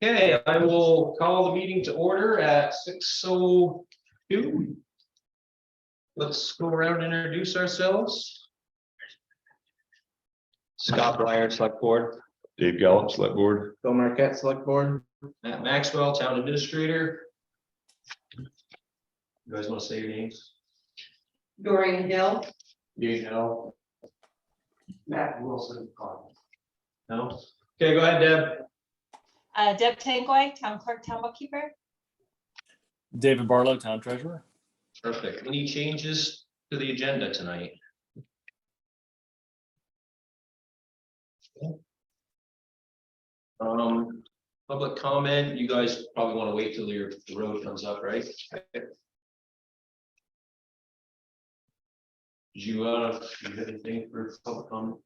Okay, I will call the meeting to order at 6:02. Let's go around and introduce ourselves. Scott Breyer, Select Board. Dave Gallup, Select Board. Bill Marquette, Select Board. Matt Maxwell, Town Administrator. You guys want to say your names? Dorian Hill. You know. Matt Wilson. No? Okay, go ahead, Deb. Deb Tanguay, Town Clerk, Town Bookkeeper. David Barlow, Town Treasurer. Perfect. Any changes to the agenda tonight? Public comment, you guys probably want to wait till the road comes up, right? Did you have anything for public comment?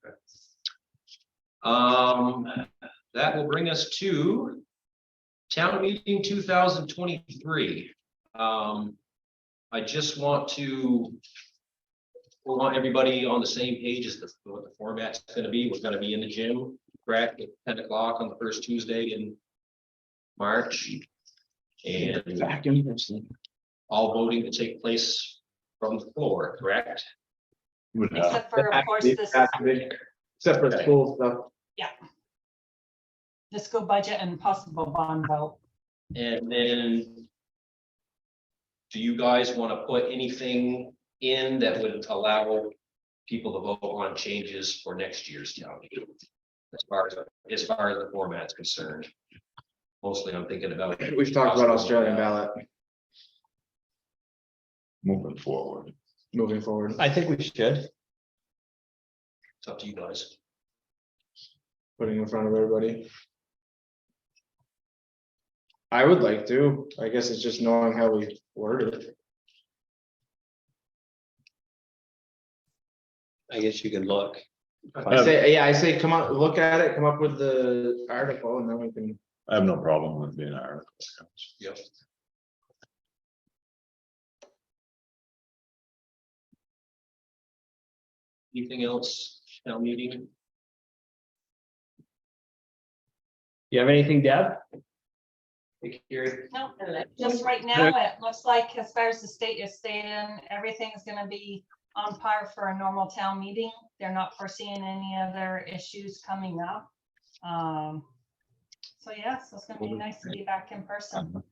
That will bring us to town meeting 2023. I just want everybody on the same page as what the format's going to be. We're going to be in the gym, correct, at 10 o'clock on the first Tuesday in March. And Back in person. all voting to take place from the floor, correct? Except for, of course, this, Except for the school stuff. the school budget and possible bond vote. And then do you guys want to put anything in that would allow people to vote on changes for next year's town meeting? As far as the format's concerned. Mostly I'm thinking about. We've talked about Australian ballot Moving forward. moving forward. I think we should. It's up to you guys. Putting in front of everybody. I would like to, I guess it's just knowing how we word it. I guess you could look. I say, come on, look at it, come up with the article and then we can. I have no problem with being an article. Yep. Anything else, town meeting? You have anything, Deb? Hey, Carrie. No, just right now, it looks like as far as the state is saying, everything is gonna be on par for a normal town meeting. They're not foreseeing any other issues coming up. So yes, it's gonna be nice to be back in person.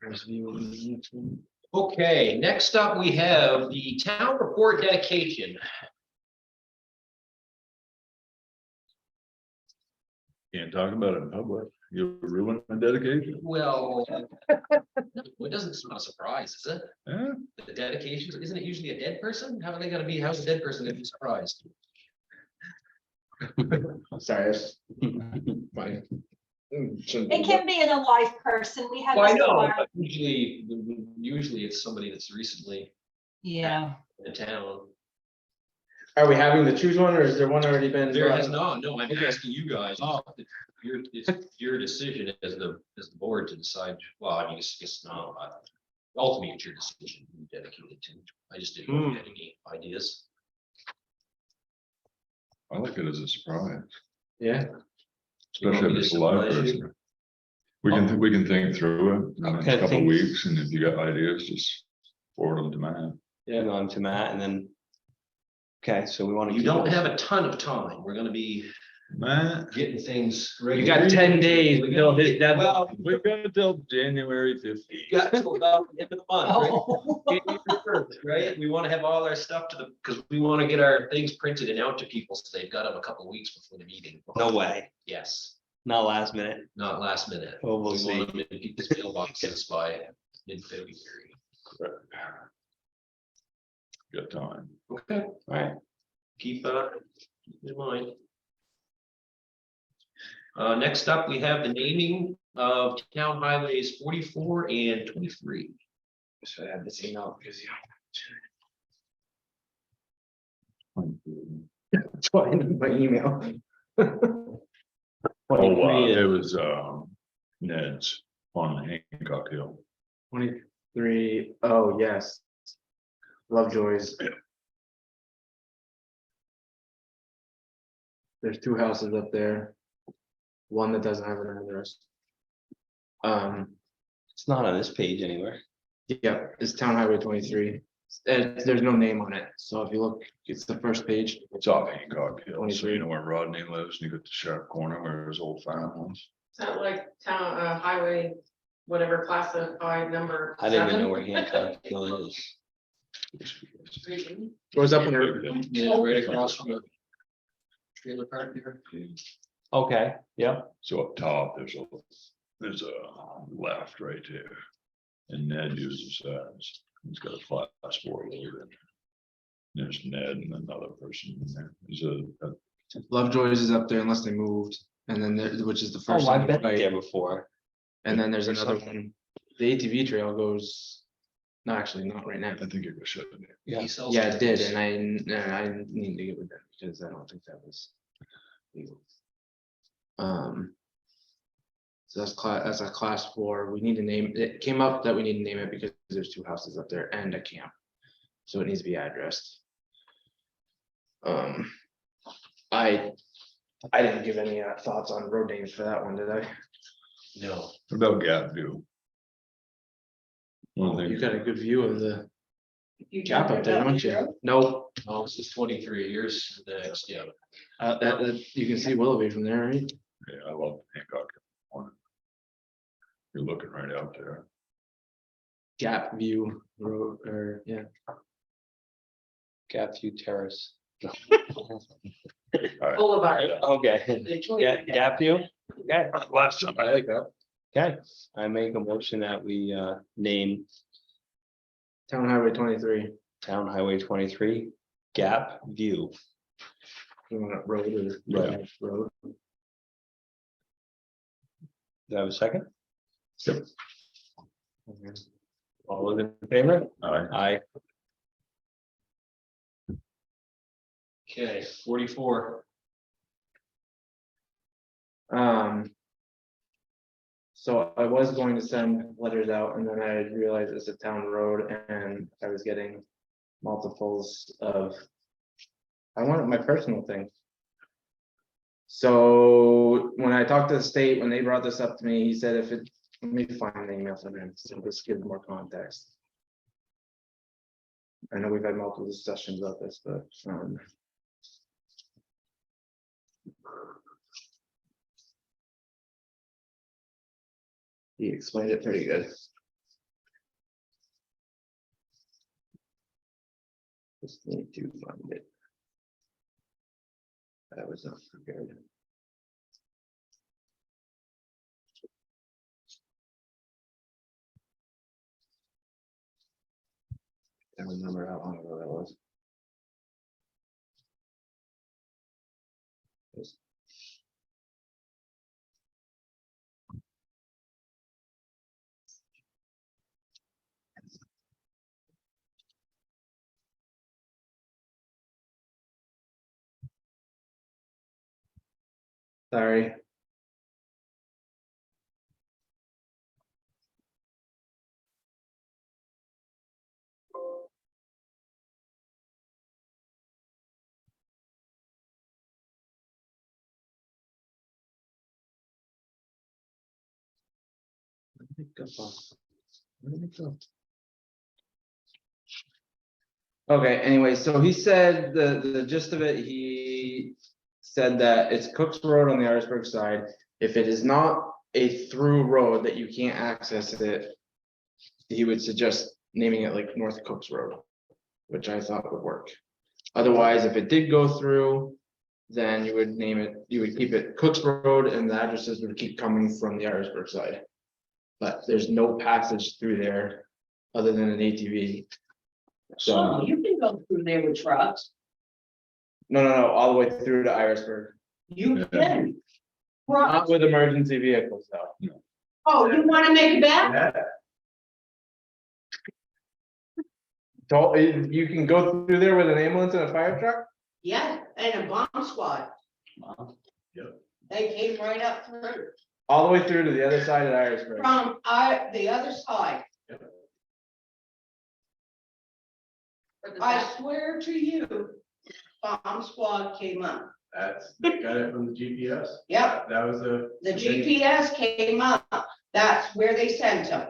Okay, next up, we have the town report dedication. Can't talk about it in public. You ruin the dedication. Well, it doesn't, it's not a surprise, is it? Yeah. The dedication, isn't it usually a dead person? How are they gonna be, how's a dead person gonna be surprised? Sorry. It's fine. It can be an alive person. We had. Well, I this know, tomorrow. but usually it's somebody that's recently Yeah, in town. Are we having to choose one or is there one already been? There has not, no, I'm Okay. asking you guys, it's your decision as the board to decide, well, I mean, it's not, ultimately it's your decision who you dedicate it to. I just didn't know if you had any ideas. I like it as a surprise, Yeah, especially if it's a live person. We can think through it in the next Okay, couple of thanks. weeks, and if you got ideas, just forward them to Matt. Yeah, on to Matt and then. Okay, so we want to. You don't have a ton of time, we're gonna be Matt, getting things ready. you got 10 days until his deadline. Well, we've got until January 15th. you got till about the end of the month, right? oh, January 1st, right? We want to have all our stuff because we want to get our things printed and out to people, so they've got them a couple of weeks before the meeting. No way, Yes, not last minute. not last minute. Oh, we'll We see. want them in people's mailboxes by mid-February. Good time. Okay, All right. keep in mind. Next up, we have the naming of town highways 44 and 23. So I have this email because you. That's why I need my email. It was Ned's on Hancock Hill. 23, oh, yes. Lovejoy's. There's two houses up there. One that doesn't have an address. It's not on this page anywhere. Yeah, it's Town Highway 23. There's no name on it, so if you look, it's the first page. It's off Hancock Hill, so 23. you know where Rodney lives, and you got the sharp corner where his old farm was. Is that like town, highway, whatever classified number? I didn't even know 7? where Hancock Hill is. Goes up in the, Yeah, right across from the trailer park there. Okay, yeah, So up top, there's a left right there. And Ned uses that, he's got a class 4 loader. There's Ned and another person in there, there's a Lovejoy's is up there unless they moved, and then there, which is the first. oh, on I've the been right, there before. And then there's There's another something. one. The ATV trail goes, no, actually not right now. I think it was shut in there. Yeah. He sells Yeah, it did, trailers. and I need to get with them because I don't think that was legal. So that's a class 4. We need to name, it came up that we need to name it because there's 2 houses up there and a camp. So it needs to be addressed. I didn't give any thoughts on road names for that one, did I? No, What about Gap View? One of the You things, got a good view of the You gap up there, don't you? Nope, no, it's just 23 years next, yeah. you can see Willoughby from there, right? yeah, I love Hancock. Hill. You're looking right out there. Gap View Road, or, yeah. Gap View Terrace. Boulevard. Okay, yeah, Gap View, okay, Last time I like that. okay, I make a motion that we name Town Highway 23. Town Highway 23 Gap View. You want it road or Yeah. road? Do I have a second? Yep. All those in favor? All right. Aye. Okay, 44. So I was going to send letters out and then I realized it's a town road and I was getting multiples of. I wanted my personal thing. So when I talked to the state, when they brought this up to me, he said if it, let me find the email from him, so this gives more context. I know we've had multiple discussions about this, but, he explained it pretty good. Just need to find it. I was not prepared. I don't remember how long ago that was. Yes. Sorry. Where did it go? Where did it go? Okay, anyway, so he said the gist of it, he said that it's Cook's Road on the Irisburg side. If it is not a through road that you can't access it, he would suggest naming it like North Cook's Road, which I thought would work. Otherwise, if it did go through, then you would name it, you would keep it Cook's Road and the addresses would keep coming from the Irisburg side. But there's no passage through there other than an ATV. So, Oh, you can go through there with trucks. no, all the way through to Irisburg, You Yeah. can. not Trucks. with emergency vehicles though. Oh, you wanna make a bet? You can go through there with an ambulance and a fire truck? Yeah, and a bomb squad. Yep. They came right up through All the way through to the other side of Irisburg. from the other side. I swear to you, bomb squad came up. That's, got it from the GPS? Yep, That was the GPS came up That's where they sent them.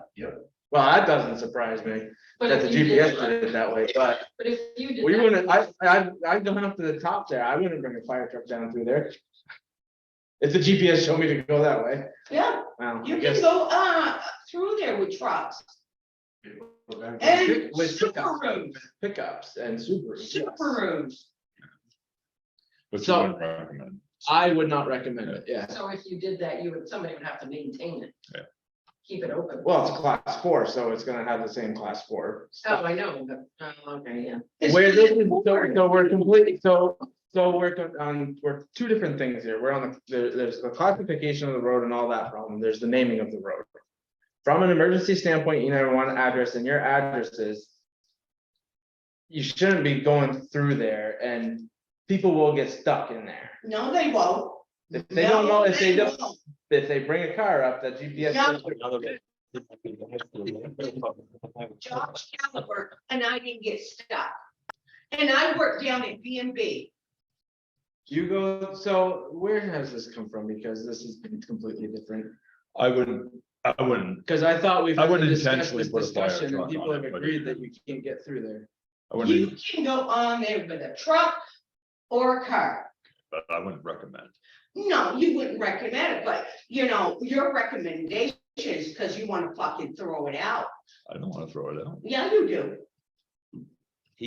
Well, that doesn't surprise me, But that the if you GPS did, did it that way, but but if you did. we that- wouldn't, I've gone up to the top there, I wouldn't bring a fire truck down through there. If the GPS showed me to go that way, Yeah, well, I you can guess. go, through there with trucks and With Subarus, pickups and Subarus. yes. Subarus. But you So- wouldn't recommend. I would not recommend it, yeah. So if you did that, somebody would have to maintain it. Yeah. Keep it open. Well, it's a class 4, so it's gonna have the same class 4. Oh, stuff. I know, but, okay, yeah. Where this is, so we're completely, so we're two different things here. We're on there's the classification of the road and all that problem. There's the naming of the road. From an emergency standpoint, you know, one address and your addresses. You shouldn't be going through there and people will get stuck in there. No, they won't. If they don't know, No, if they don't, won't. if they bring a car up, that GPS. Yeah. Josh Caliber, and I didn't get stuck. And I worked down at B&B. You go, so where has this come from? Because this is completely different. I wouldn't, Because I thought we've I had wouldn't this intentionally put a fire discussion and truck people on have it, but agreed that you can't get through there. I You wouldn't, can go on there with a truck or a car. but I wouldn't recommend. No, you wouldn't recommend it, but you know, your recommendations, because you want to fucking throw it out. I don't wanna throw it out. Yeah, you do.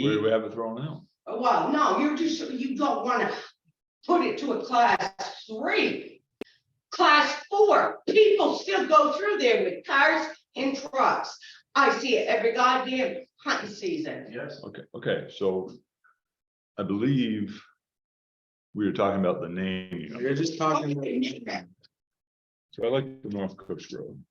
Where do we have it thrown out? Well, no, you don't want to put it to a class 3. Class 4, people still go through there with cars and trucks. I see it every goddamn hunting season. Yes. Okay, so I believe we were talking about the naming. of You're it. just talking. So I like the North Cooks Road.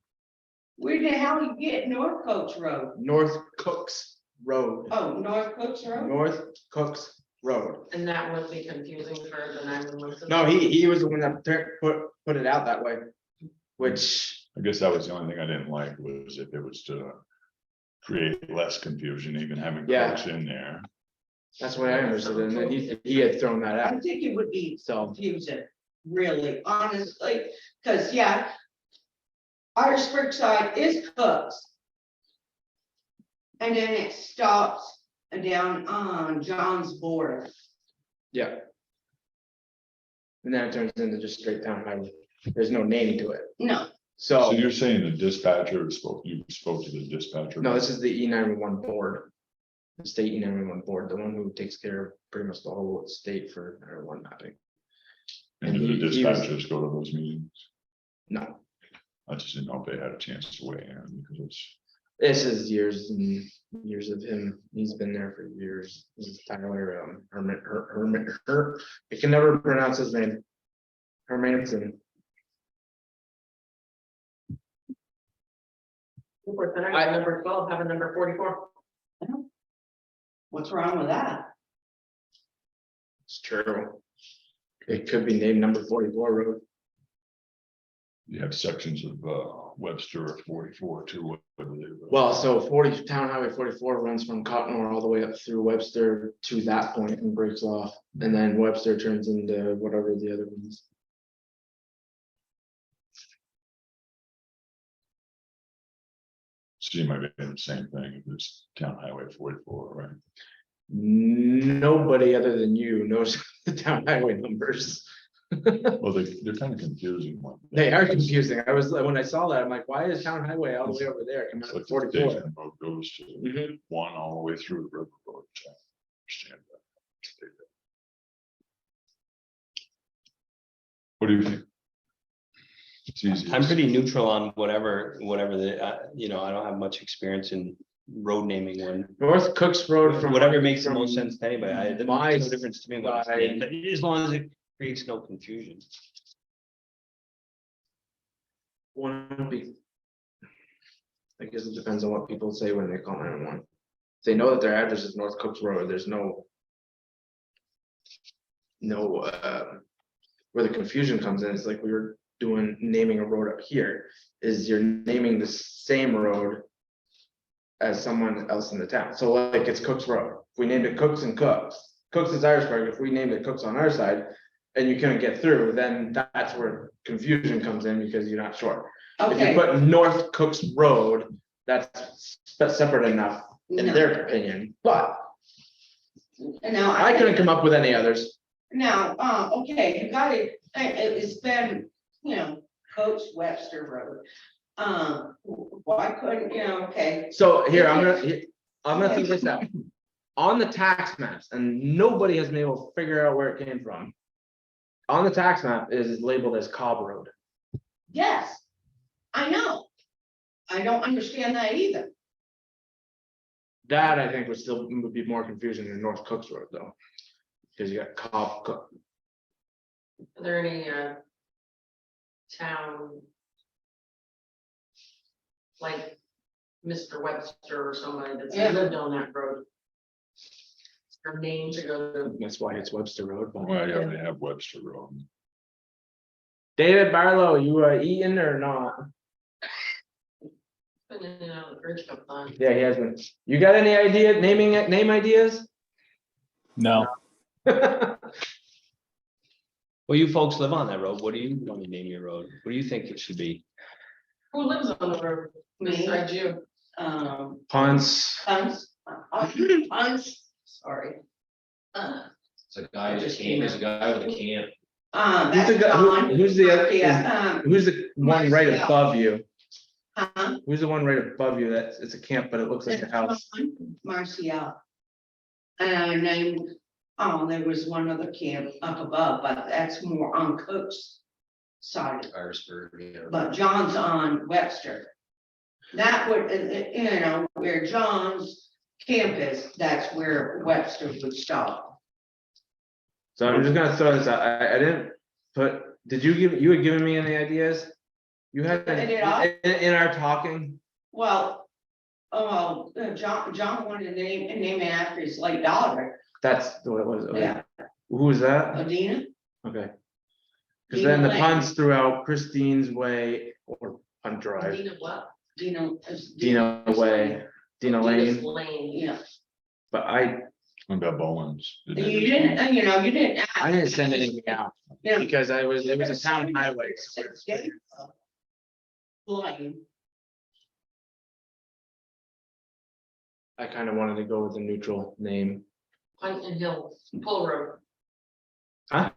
Where the hell you get North Coach Road? North Cooks Road, Oh, North Coach Road? North Cooks Road. And that would be confusing for the 911. No, he was the one that put it out that way. Which, I guess that was the only thing I didn't like was if it was to create less confusion, even having Yeah. Cooks in there. that's what I understood, and then he had thrown that I out, think it would be so. confusing, really, honestly, because yeah. Irishburg side is Cooks. And then it stops down on John's border. Yeah. And then it turns into just straight down highway. There's no name to it. No, So you're saying the dispatcher you spoke to the dispatcher? No, this is the E911 board. The state E911 board, the one who takes care of pretty much the whole state for 911 mapping. And do the he was- dispatchers go to those meetings? No, I just didn't know if they had a chance to weigh in because it's, this is years and years of him. He's been there for years. He's Tyler, I can never pronounce his name. Hermanson. I number 12, have a number 44. what's wrong with that? It's true. It could be named number 44 road. you have sections of Webster 44 too. I believe. Well, so Town Highway 44 runs from Cottonmore all the way up through Webster to that point and breaks off. And then Webster turns into whatever the other ones. So you might be doing the same thing, if it's Town Highway 44, right? Nobody other than you knows the town highway numbers. Well, they're kind of confusing. They are confusing. I was, when I saw that, I'm like, why is town highway all the way over there? Come It's out like of the 44. station road goes to Mhm. one all the way through the river road. I understand that. What do you think? It's easy. I'm pretty neutral on whatever the, I don't have much experience in road naming one. North Cooks Road from. Whatever makes the most from sense to anybody. It makes my no difference to me what it's side- named, but as long as it creates no confusion. One be. I guess it depends on what people say when they call 911. They know that their address is North Cooks Road, there's no. Where the confusion comes in, it's like we were doing naming a road up here, is you're naming the same road. As someone else in the town, so like it's Cooks Road, if we named it Cooks and Cooks, Cooks is Irishburg, if we named it Cooks on our side. and you couldn't get through, then that's where confusion comes in because you're not sure. If you Okay, put North Cooks Road, that's separate enough in No. their opinion, but now. I couldn't come up with any others. Now, okay, you got it, it's been, Coach Webster Road. Why couldn't, okay, So here, I'm gonna think this out. On the tax maps, and nobody has been able to figure out where it came from. On the tax map is labeled as Cobb Road. yes, I know. I don't understand that either. That I think would be more confusing than North Cooks Road though. Because you got Cobb. Are there any, town? Like Mr. Webster or somebody that's Yeah. lived on that road? Their name to go to. That's why it's Webster Road. But Well, yeah, they have Webster Road. David Barlow, you eating or not? Been in and out of the bridge couple times. Yeah, he has been. You got any name ideas? No, Well, Well, you folks live on that road. What do you want to name your road? What do you think it should be? Who lives on the road Me. besides you? Punts. Punts, sorry. It's a guy with a can, there's a guy with a can. Who's the That's guy- John. who's the- Yeah, Who's the one right Marcel. above you? huh? Who's the one right above you? It's a camp, but it looks like a house. Marcial. And I named, there was one other camp up above, but that's more on Cook's side, Irisburg, yeah. but John's on Webster. That would, where John's camp is, that's where Webster would stop. So I'm just gonna throw this out. I didn't put, you had given me any ideas? You had, Did I? in our talking, Well, John wanted to name it after his late daughter, that's what it was. Okay. yeah, Who was that? Adina. Okay. Cause then the Dina punts throughout Christine's Way or Punt Drive, Dina what? Dina Way, Dina Dina's Lane, Lane. Yeah, but I What about Bowens? you didn't, you didn't. I didn't send anything out Yeah. because it was a town highway. So Lane. I kind of wanted to go with a neutral name. Hunt and Hill, Pull Road. Huh?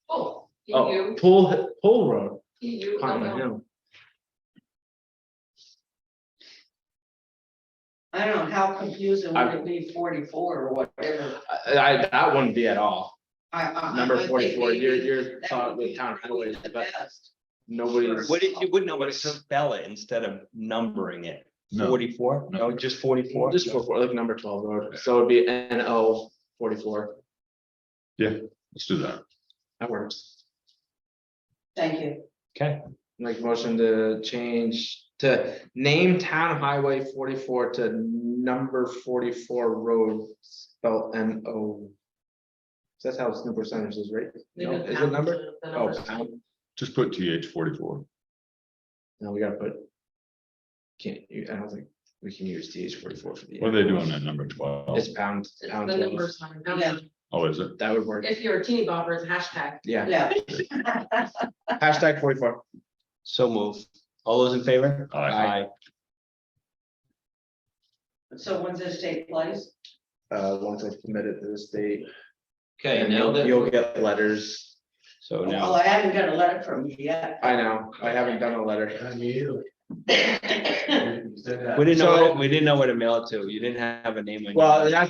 Oh, Oh, you, Pull Road. you, Putnam no, Hill. I don't know, how confusing would it be 44 or whatever? That wouldn't be at all. Number I think 44, maybe you're that thought would with be town highways, the but best. nobody's. You wouldn't know what to spell it instead of numbering it. No. 44? No, just 44? Just for like number 12 road, so it'd be NO 44, Let's do that. that works. Thank you. Okay, Like motion to change, to name town highway 44 to number 44 road, spelled NO. That's how it's number percentage is, right? they No, did is it pound number? the Oh, numbers. pound. Just put TH44. No, we gotta put. I don't think we can use TH44 for the. What are they doing at number 12? It's pound, It's pound the 12. number sign, pound Yeah. sign. Oh, is it? That would work, If you're a teeny bopper, it's a hashtag. yeah, Yeah. hashtag 44. so move. All those in favor? Aye. So when's this take place? Once I submit it to the state. Okay, and now that. you'll get letters. So Well, now, I haven't got a letter from you yet. I know, I haven't done a letter. we didn't So- we didn't know where to mail it to. You didn't have a name. on Well, your-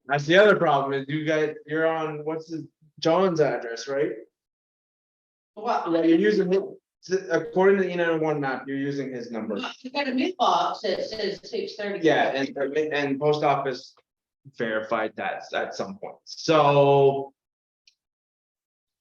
that's the other problem is you guys, you're on, what's the, John's address, right? Well, Yeah, you're using, according to the E911 map, you're using his number. I got a mailbox that says 6:30. Yeah, and post office verified that at some point, so.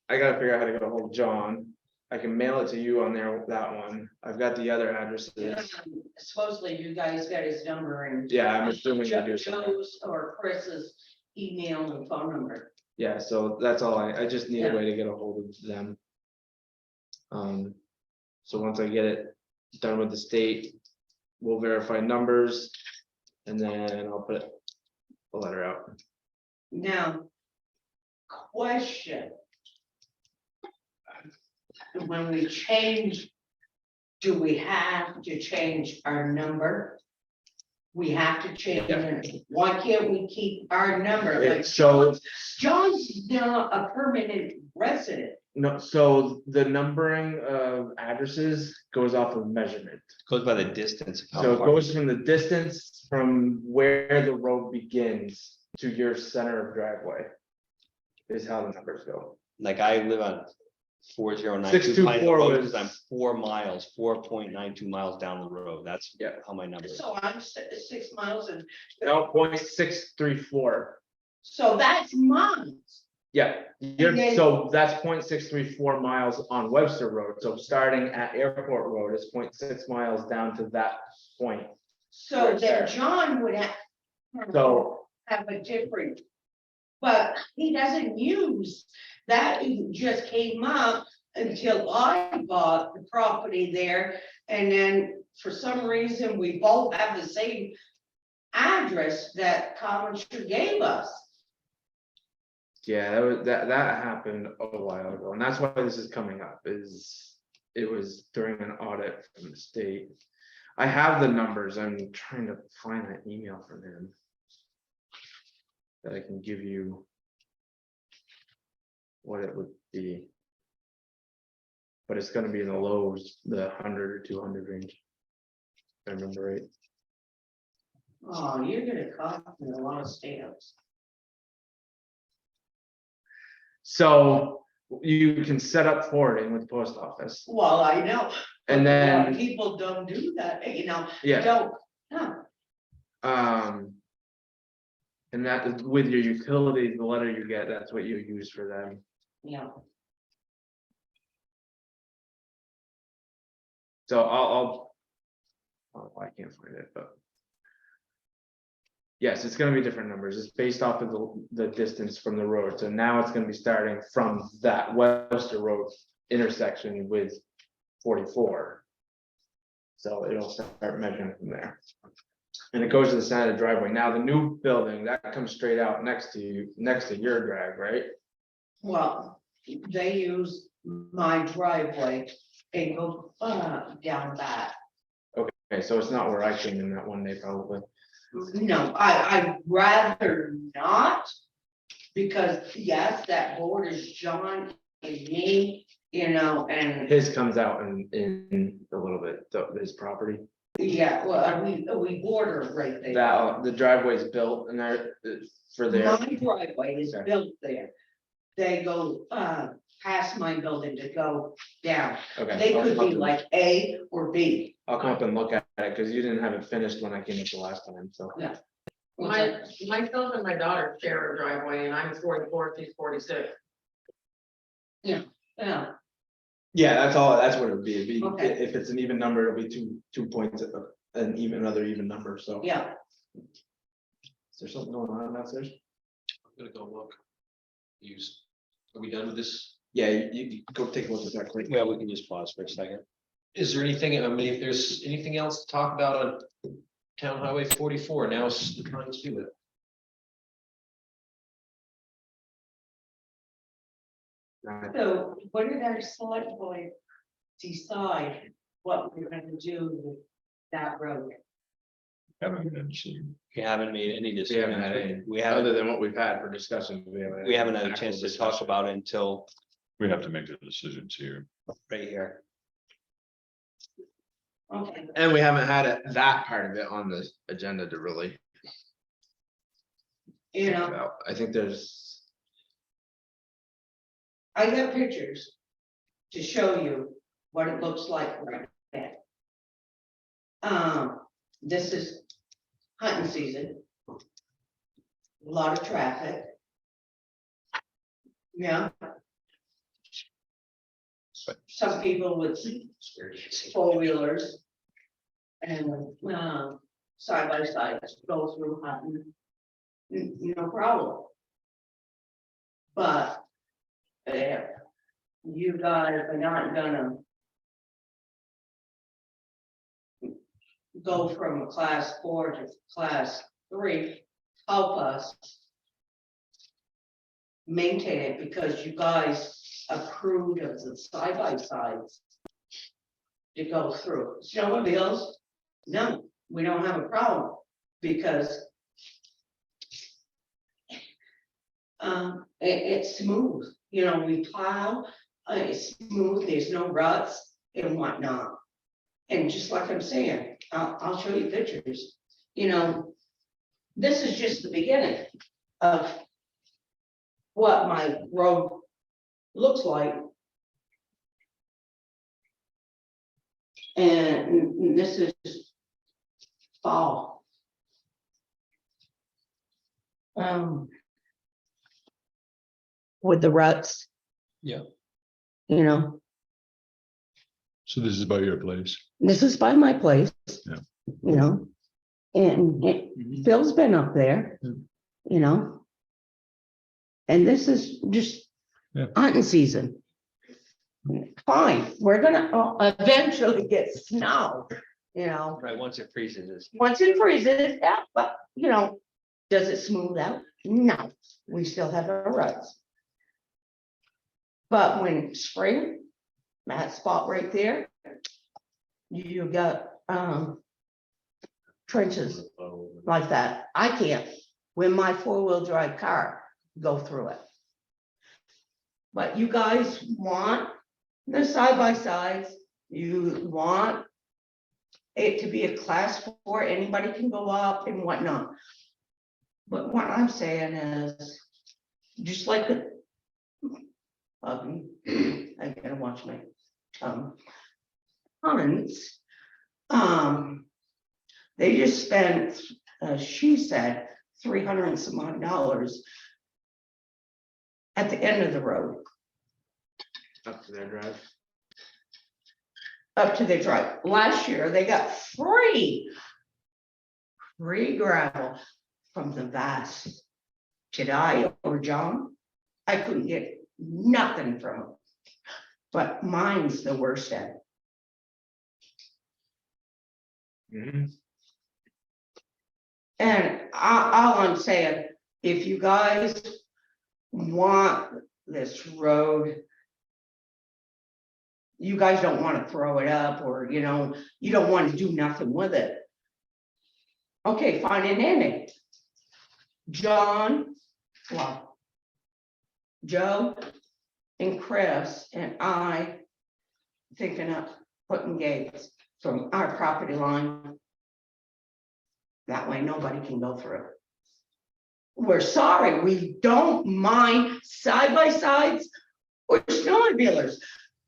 I gotta figure out how to get a hold of John. I can mail it to you on there, that one. I've got the other addresses. Supposedly you guys got his number and. Yeah, I'm assuming you do. something. Joe's or Chris's email and phone number. Yeah, so that's all I just need a way to get a hold of them. So once I get it done with the state, we'll verify numbers. And then I'll put a letter out. Now, question, when we change, do we have to change our number? We have to change it. Why can't we keep our number? Like So, John's now a permanent resident. no, so the numbering of addresses goes off of measurement. Goes by the distance. of how So it far- goes from the distance from where the road begins to your center of driveway. Is how the numbers go. Like I live on 4092 624 Road, was- because I'm 4 miles, 4.92 miles down the road. That's Yeah. how my number is. So I'm 6 miles and, No, 0.634. so that's mine. Yeah, so that's 0.634 miles on Webster Road. So starting at Airport Road is 0.6 miles down to that point. So then John would So have a different. But he doesn't use that, it just came up until I bought the property there. And then for some reason, we both have the same address that Coventry gave us. yeah, that happened a while ago, and that's why this is coming up, is it was during an audit from the state. I have the numbers, I'm trying to find that email from him. That I can give you. What it would be. But it's gonna be in the lows, the 100 or 200 range. If I remember right. Oh, you're gonna cost me a lot of stamps. So you can set up forwarding with the post office, Well, I know. and but a lot of then, people don't do that, yeah, don't, no. and that is with your utilities, the letter you get, that's what you use for them. Yeah. So oh, I can't find it, but. Yes, it's gonna be different numbers. It's based off of the distance from the road. So now it's gonna be starting from that Webster Road intersection with 44. So it'll start measuring from there. And it goes to the side of the driveway. Now, the new building, that comes straight out next to you, next to your drag, right? Well, they use my driveway and go down that. Okay, so it's not where I came in that one day, probably. No, I'd rather not. Because yes, that borders John and me, and His comes out in a little bit, his property. yeah, well, we border right there. That, the driveway's built and there, for there. My driveway is Okay. built there. They go past my building to go down. Okay. They I'll could come be up like A or B. I'll come up and look at it, because you didn't have it finished when I came up the last time, so. Myself and my daughter share a driveway and I'm 44, she's 46. Yeah, Yeah, that's all, that's what it would be. It'd be, Okay. if it's an even number, it'll be two points, another even number, so. yeah. Is there something going on downstairs? I'm gonna go look. Are we done with this? Yeah, you go take a look at that quick. Yeah, we can just pause for a second. Is there anything, I mean, if there's anything else to talk about on Town Highway 44, now's the time to do it. So what did our select board decide what we're gonna do with that road? Haven't been seen. We haven't made any We decision. haven't had any, We haven't, other than what we've had for discussion. we haven't had a chance to talk about it until We have to make the decisions here. right here. Okay, And we haven't had that part of it on the agenda to really. Talk about. I think there's, I got pictures to show you what it looks like right there. This is hunting season. A lot of traffic. Yeah. Some people with four-wheelers. And, side by side, go through hunting. No problem. But if you guys are not gonna go from a class 4 to class 3, help us maintain it, because you guys approved of the side by sides. To go through, snowmobiles, no, we don't have a problem, because. It's smooth, you know, we plow, it's smooth, there's no ruts and whatnot. And just like I'm saying, I'll show you pictures, you know. This is just the beginning of what my road looks like. And this is fall. With the ruts. Yeah. You know, So this is by your place. this is by my place. Yeah. You know, and Phil's been up there, Yeah. you know. And this is just Yeah. hunting season. Fine, we're gonna eventually get snow, you know, Right, once it freezes, it's once it freezes, yeah, but, you know, does it smooth out? No, we still have our ruts. But when spring, that spot right there, you got, trenches like that. I can't, with my four-wheel drive car, go through it. But you guys want the side-by-sides, you want it to be a class 4, anybody can go up and whatnot. But what I'm saying is, just like the, I gotta watch my tongue. Hunts, they just spent, she said, $300 and some odd dollars at the end of the road, Up to their drive. up to their drive. Last year, they got free gravel from the vast. Did I or John? I couldn't get nothing from them. But mine's the worst at. Mhm. And all I'm saying, if you guys want this road, you guys don't want to throw it up, or, you know, you don't want to do nothing with it. Okay, fine and dandy. John, well, Joe and Chris and I thinking of putting gates from our property line. That way nobody can go through. We're sorry, we don't mind side-by-sides or snowmobilers,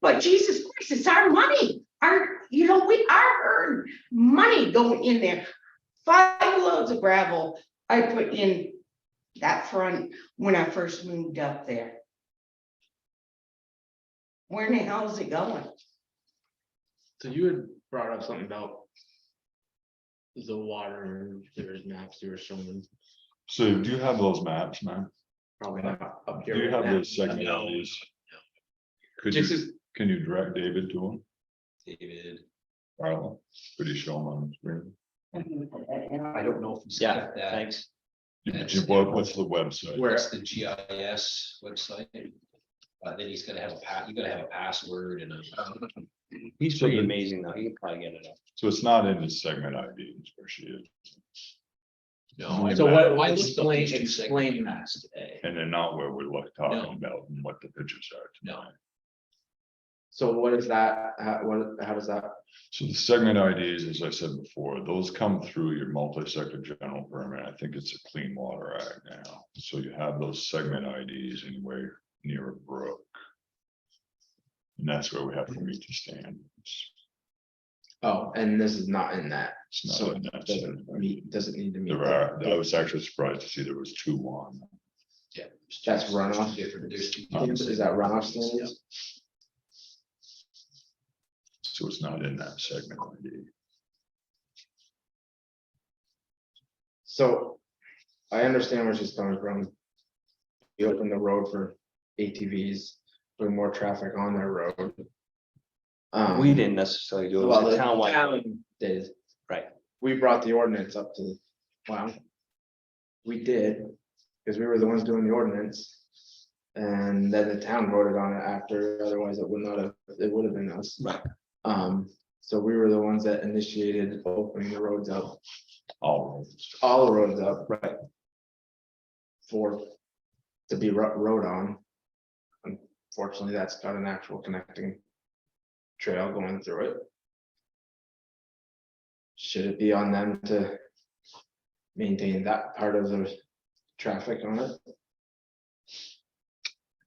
but Jesus Christ, it's our money. You know, we are money going in there. 5 loads of gravel I put in that front when I first moved up there. Where in the hell is it going? So you had brought up something about the water, and there's maps you were showing, So do you have those maps, man? probably not up Do here. you right have now. those segmentalities? Could Just you, as, can you direct David to them? David, Arlen, could you show them on the screen? I don't know if he's yeah, got that. thanks. What's the website? Where? It's the GIS website. Then he's gonna have you gotta have a password and a. He's So pretty the- amazing though. He can probably get it up. So it's not in the segment IDs where she is, No. so what, I looked up explain, these two explain segment that. maps today. and they're not where we're talking No. about and what the pictures are No. tonight. So what is that, how does that, So the segment IDs, as I said before, those come through your multi-sector general permit. I think it's a Clean Water Act now. So you have those segment IDs anywhere near a brook. And that's where we have to meet the standards. oh, and this is not in that, It's not so in it that doesn't segment. meet, doesn't need to meet. There are, I was actually surprised to see there was 2 on. Yeah. That's runoff. There's two different- there's two Is that runoff Yeah. standards? So it's not in that segment ID. So I understand where she's coming from. You open the road for ATVs, put more traffic on their road. We didn't necessarily do it. It Well, was the a townwide. town did. Right. We brought the ordinance up to, wow. We did, because we were the ones doing the ordinance. And then the town voted on it after, otherwise it would not have, it would have been us. Right. So we were the ones that initiated opening the roads up, All all the roads up, right? For, to be rode on. Unfortunately, that's got an actual connecting trail going through it. Should it be on them to maintain that part of the traffic on it?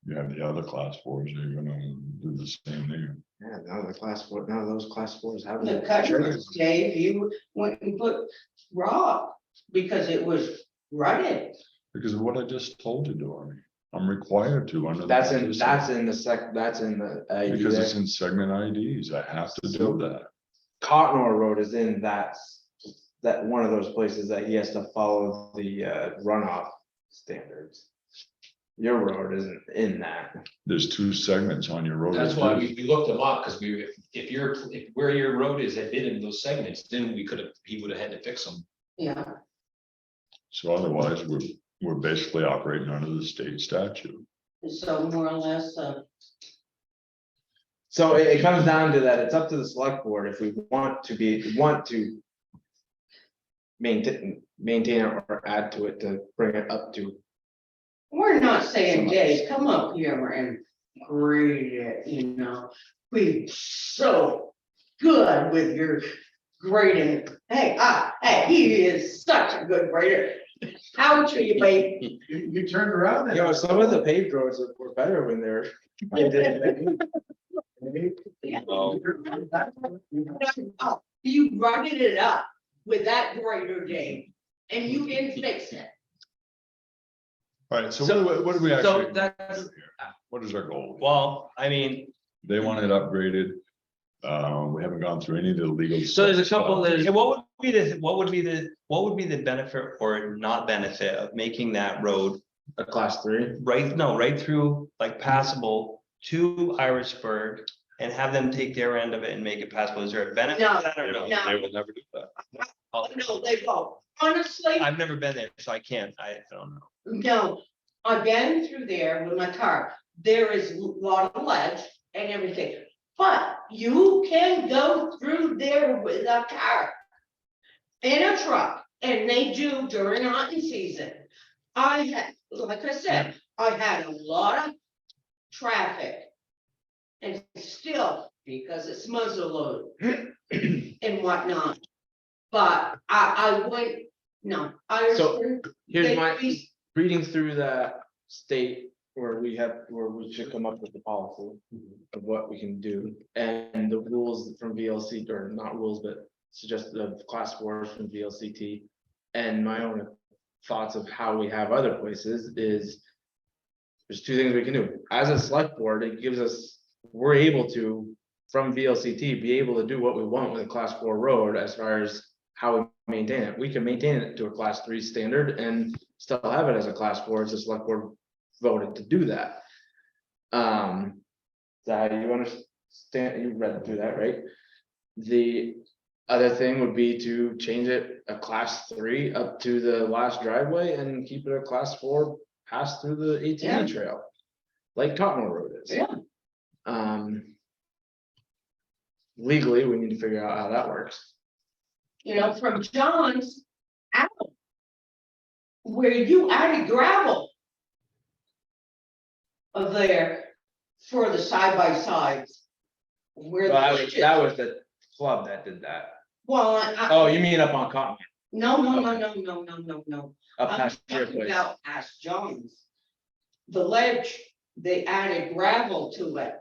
you have the other class fours, you're gonna do the same there. Yeah, none of the class four, none of those class fours have. The cutters, Dave, you went and put rock because it was rutted. Because of what I just told you, Dory, I'm required to under. the That's in, policy. that's in the that's in the. ID Because there. it's in segment IDs, I have to do that. Cottonwood Road is in that one of those places that he has to follow the runoff standards. Your road isn't in that. There's 2 segments on your road. That's why we looked them up, because if where your road is had been in those segments, then he would have had to fix them. Yeah, So otherwise, we're basically operating under the state statute. so more or less, So it comes down to that, it's up to the select board if we want to maintain it or add to it to bring it up to. we're not saying, Dave, come up here and grade it, you know. Be so good with your grading. Hey, hey, he is such a good grader. How are you, babe? You turned around. and- You know, some of the paved roads were better when they're. Oh, you rutted it up with that grader, Dave, and you didn't fix it. All right, so So- what do we actually? So do that's, here? What is our goal? Well, I mean, They want it upgraded. We haven't gone through any of the legal. so there's a couple, yeah, there's, what would be the benefit or not benefit of making that road a class 3. right through like passable to Irisburg and have them take their end of it and make it passable? Is there a benefit No, to that or no? no. They will never do that. No, they won't. Honestly, I've never been there, so I can't, I don't know. no, I've been through there with my car. There is a lot of ledge and everything, but you can go through there with a car. In a truck, and they do during hunting season. I had, like I said, I had a lot of traffic. And still, because it's muzzle load and whatnot. But I went, no, I. Here's my, reading through that state where we should come up with the policy of what we can do. And the rules from VLC, or not rules, but suggest the class 4s from VLCT. And my own thoughts of how we have other places is there's 2 things we can do. As a select board, it gives us, we're able to, from VLCT, be able to do what we want with a class 4 road as far as how we maintain it. We can maintain it to a class 3 standard and still have it as a class 4 if the select board voted to do that. That you understand, you read through that, right? The other thing would be to change it a class 3 up to the last driveway and keep it a class 4 pass through the ATV trail. Like Cottonwood Road is. Yeah. Legally, we need to figure out how that works. You know, from John's out. Where you added gravel. Of there for the side by sides. Where the Well, ditches- that was the club that did that. Well, Oh, you mean up on Cotton, no, up I'm past your talking place? about past John's. The ledge, they added gravel to it.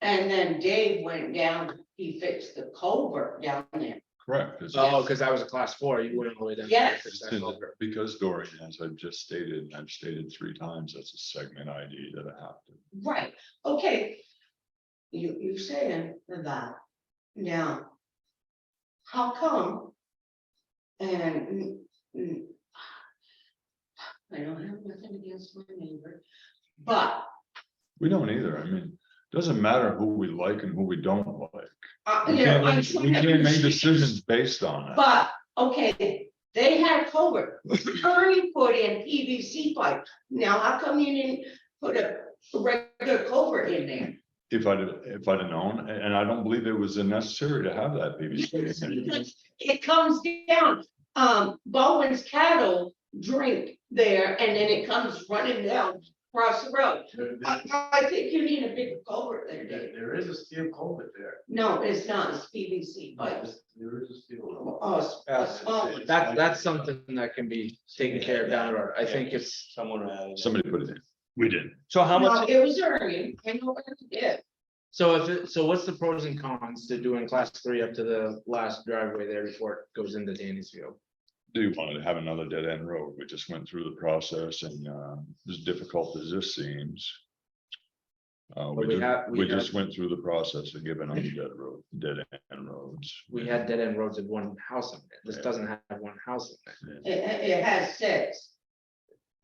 And then Dave went down, he fixed the culvert down there. Correct. Oh, because that was a class 4, you went all the way down. Yes. Fix that culvert. Because Dory, as I've just stated, and I've stated 3 times, that's a segment ID that I have to. Right, okay. You saying that, now. How come? And. I don't have nothing against my neighbor, but, We don't either. I mean, doesn't matter who we like and who we don't like. you know, I'm We trying to. can't make decisions based on it. But, okay, they had culvert, Ernie put in PVC pipe, now how come you didn't put a regular culvert in there. If I'd have known, and I don't believe it was necessary to have that PVC. It comes down, Bowen's cattle drink there and then it comes running down across the road. I think you need a bigger culvert there, Dave. There is a steel culvert there. No, it's not, it's PVC pipe. There is a steel. Oh, a small one. That's something that can be taken care of down the road. I think it's, Someone added it. Somebody put it in. We didn't. So how No, much, it was early, I know what it did. so what's the pros and cons to doing class 3 up to the last driveway there before it goes into Danny's field? Do you want to have another dead end road? We just went through the process and as difficult as this seems. But We just went through the process of giving them dead end roads. We had dead end roads with one house on it. This doesn't have one house in it. It has 6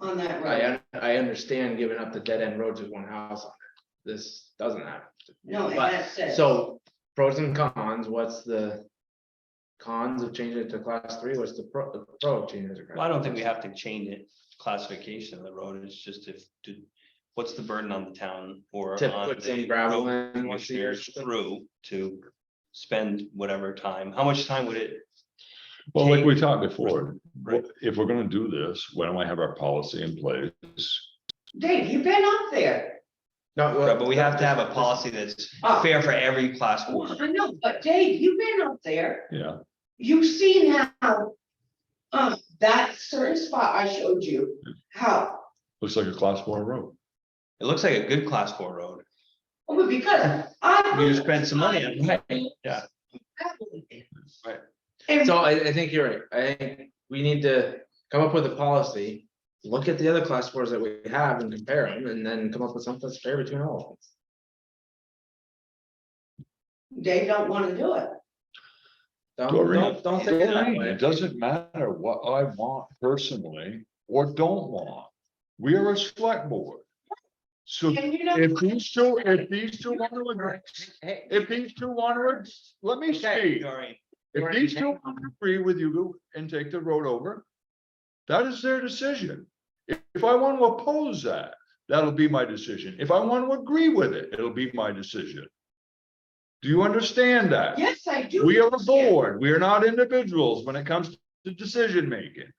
on that road. I understand giving up the dead end roads with one house on it. This doesn't have. No, it But- has 6. So pros and cons, what's the cons of changing it to class 3? What's the pro of changing it to class? well, I don't think we have to change it, classification of the road, it's just what's the burden on the town or To on put some the gravel road in once a year. commissioners through to spend whatever time, how much time would it? Well, like take? we talked before, Right. if we're gonna do this, why don't I have our policy in place? Dave, you've been up there. No, Right, but we have to have a policy that's Oh. fair for every class four. Well, I know, but Dave, you've been up there. Yeah, You've seen how, that certain spot I showed you, how, looks like a class 4 road. It looks like a good class 4 road. well, because I. You spent some money on it. Yeah. Right. And So I think you're right. I think we need to come up with a policy, look at the other class 4s that we have and compare them, and then come up with something that's fair between all of them. they don't wanna do it. Doreen, Don't think it that Doreen, way. it doesn't matter what I want personally or don't want. We are a select board. So And you know. if these two want to agree, Hey, if these two want to, let me Okay. speak. Doreen, If these two want to agree with you and take the road over, that is their decision. If I want to oppose that, that'll be my decision. If I want to agree with it, it'll be my decision. Do you understand that? Yes, I do. We are a understand. board. We are not individuals when it comes to decision making.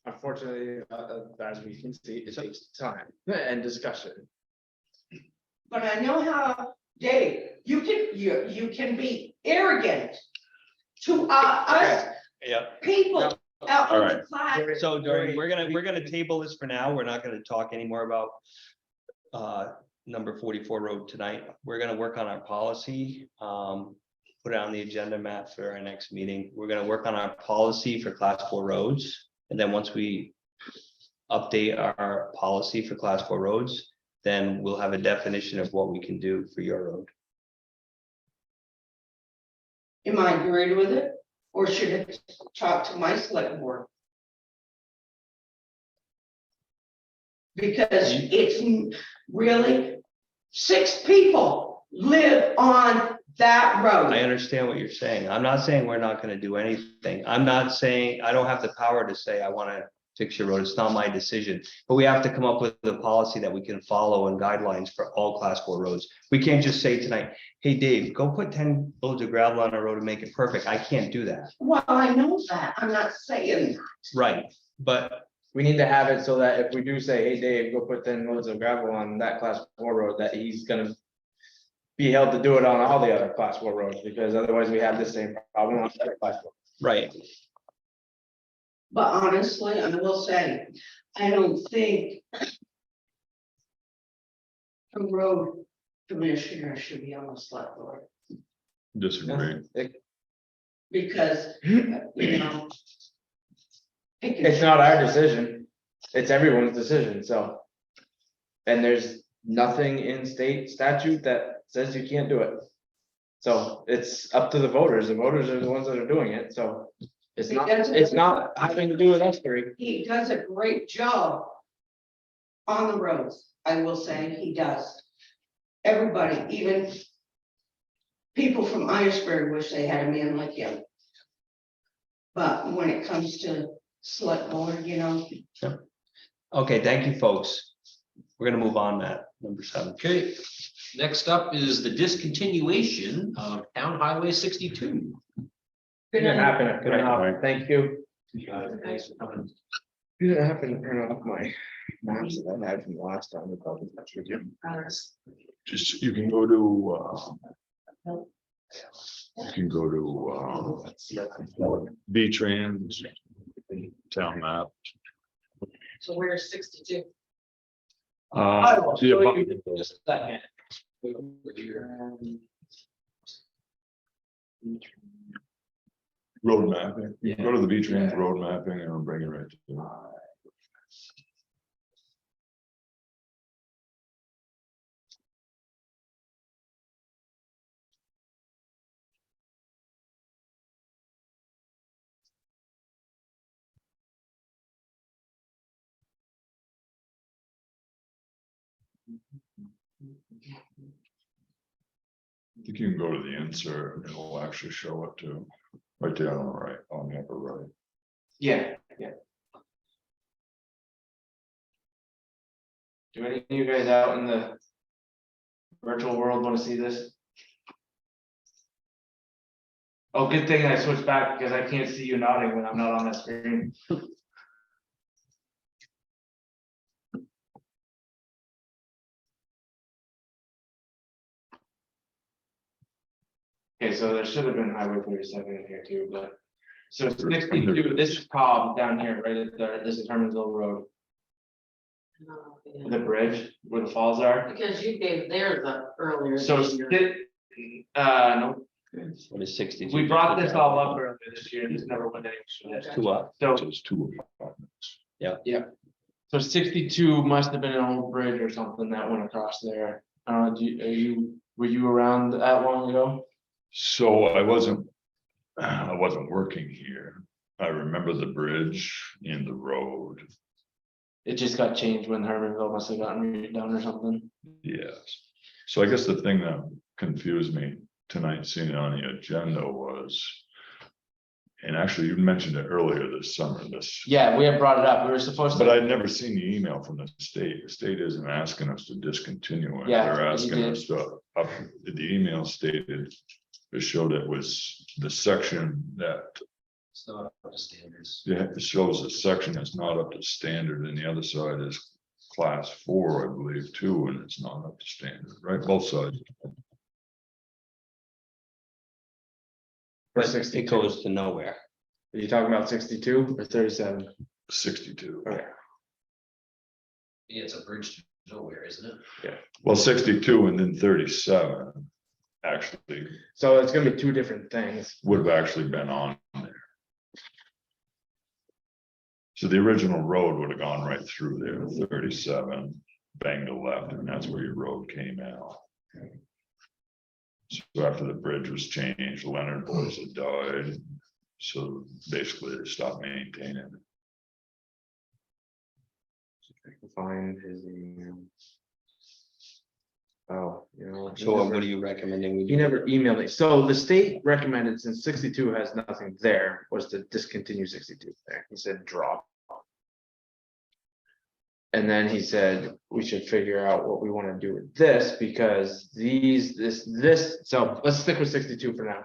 Unfortunately, as we can see, it takes time and discussion. But I know how, Dave, you can be arrogant to us yeah. people out All on the right. class. So Doreen, we're gonna table this for now. We're not gonna talk anymore about number 44 road tonight. We're gonna work on our policy, put it on the agenda, Matt, for our next meeting. We're gonna work on our policy for class 4 roads. And then once we update our policy for class 4 roads, then we'll have a definition of what we can do for your road. Am I agreed with it? Or should it talk to my select board? Because it's really 6 people live on that I road. understand what you're saying. I'm not saying we're not gonna do anything. I'm not saying, I don't have the power to say, I wanna fix your road. It's not my decision. But we have to come up with a policy that we can follow and guidelines for all class 4 roads. We can't just say tonight, hey, Dave, go put 10 loads of gravel on a road and make it perfect. I can't do that. Well, I know that. I'm not saying that. Right, but We need to have it so that if we do say, hey, Dave, go put 10 loads of gravel on that class 4 road, that he's gonna be held to do it on all the other class 4 roads, because otherwise we have the same problem on other class 4. right, But honestly, I will say, I don't think a road commissioner should be on the select board, Disagree. because, you know. It's not our decision, it's everyone's decision, so. And there's nothing in state statute that says you can't do it. So it's up to the voters are the ones that are doing it, so. It's not having to do with us three. He does a great job on the roads, I will say, he does. Everybody, even people from Irisburg wish they had a man like him. But when it comes to select board, you know, Okay, thank you, folks. We're gonna move on, Matt, number 7. Okay, next up is the discontinuation of Town Highway 62. Didn't happen to print off, thank you. Thanks for coming. Didn't happen to print off my maps that I had from the last time. We probably touched with you. Just, you can go to, you can go to, V-Trans, town map. So where's 62? See about- Just a second. Road mapping, you can go to the V-Trans road mapping and it'll bring you right to it. I think you can go to the insert and it'll actually show it too, right there on the right, on the upper right. Yeah. Do any of you guys out in the virtual world want to see this? Oh, good thing I switched back because I can't see you nodding when I'm not on that screen. Okay, so there should have been Highway 47 in here too, but. So 62, this is Cobb down here, right at the, this is Hermansville Road, the bridge where the falls are. Because you gave theirs up earlier. So, this year. no, What is 62? we brought this all up earlier this year, this never went anywhere. Two up. So, So it's two apartments. so 62 must have been an old bridge or something that went across there. Were you around that long ago? So I wasn't working here. I remember the bridge and the road, It just got changed when Hermanville must have gotten redone or something. yes. So I guess the thing that confused me tonight, seeing it on the agenda was. And actually, you mentioned it earlier this summer, Yeah, we had brought it up, we were supposed to. but I'd never seen the email from the state. The state isn't asking us to discontinue it. Yeah, They're you asking did. us to up, the email stated. It showed it was the section that, It's not up to standards. yeah, it shows the section that's not up to standard and the other side is class 4, I believe, too, and it's not up to standard, right? Both sides. For But 62. it goes to nowhere. Are you talking about 62 or 37? 62. Okay. Yeah, it's a bridge to nowhere, isn't it? Well, 62 and then 37 actually So it's gonna be two different things. would have actually been on there. So the original road would have gone right through there, 37, banged to left, and that's where your road came out. So after the bridge was changed, Leonard boys had died, so basically they stopped maintaining it. I can find his email. Oh, you know. So what are you recommending? we He do? never emailed me. So the state recommended, since 62 has nothing there, was to discontinue 62 there. He said drop. And then he said, we should figure out what we want to do with this because so let's stick with 62 for now.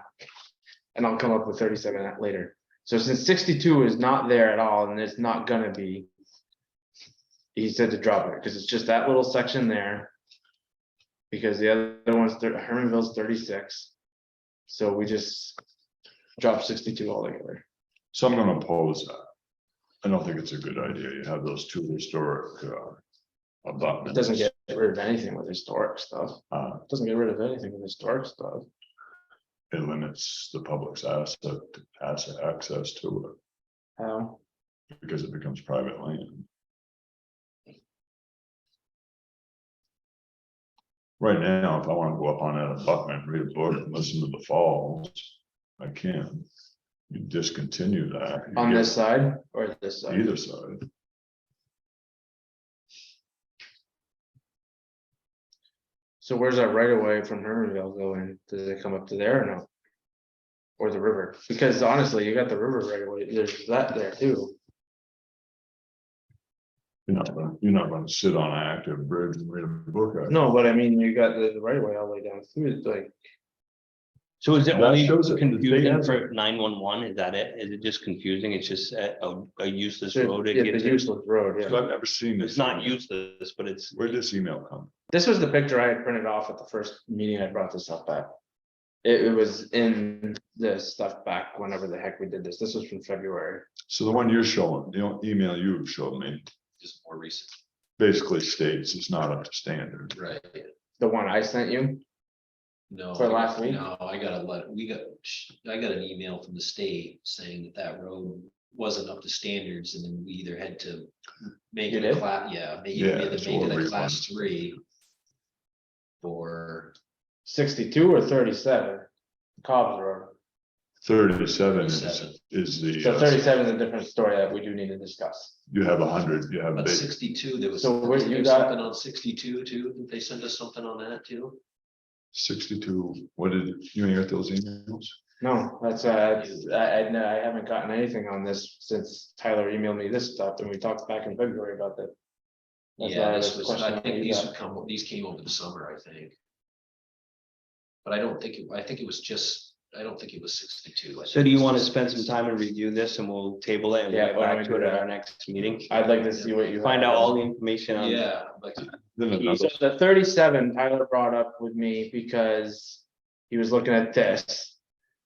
And I'll come up with 37 later. So since 62 is not there at all and it's not gonna be. He said to drop it because it's just that little section there. Because the other one's Hermanville's 36. So we just dropped 62 altogether. So I'm gonna oppose that. I don't think it's a good idea. You have those two historic It abutments. doesn't get rid of anything with historic stuff. Uh, It doesn't get rid of anything with historic stuff. It limits the public's access to How? it because it becomes private land. Right now, if I want to go up on that abutment, read a book, and listen to the falls, I can. You discontinue that. you On get this side or this side? Either side. So where's that right away from Hermanville going? Does it come up to there or no? Or the river? Because honestly, you got the river right away. There's that there too. You're not gonna sit on an active bridge and read a book. are you? No, but I mean, you got the right of way all the way down through, it's like, So is it That only shows it. confusing They for 911? Is that it? Is it just confusing? It's just a useless road to yeah, get the to? useless road, So yeah. I've never seen this. It's not email. useless, but it's, Where'd this email come? This was the picture I had printed off at the first meeting I brought this up at. It was in the stuff back whenever the heck we did this. This was from February. So the one you're showing, the email you showed me, Just more recent, basically states it's not up to standard. right? The one I sent you, No. For I got- last week? No, I got an email from the state saying that road wasn't up to standards, and then we either had to make You it a did? class, yeah, maybe Yeah, we had to so make we'll it a refund. class 3. Or 62 or 37, Cobb's Road. 37 37. is the, So 37 is a different story that we do need to discuss. you have 100, you have. but basic. 62, there was So where you there was got- something on 62 too. Did they send us something on that too? 62, what did, you ain't got those emails? No, that's, I haven't gotten anything on this since Tyler emailed me this stuff and we talked back in February about that. That's why Yeah, I this was was, I questioning think what you these got. would come, these came over the summer, I think. But I don't think, I think it was just, I don't think it was 62. I so think do it you was want to just spend some 37. time and review this and we'll table it and we'll Yeah, get why don't back we to do it at that? our next meeting? I'd like to see what you. Find have. out all the information on. Yeah, like, Then another, So the 37 Tyler brought up with me because he was looking at this.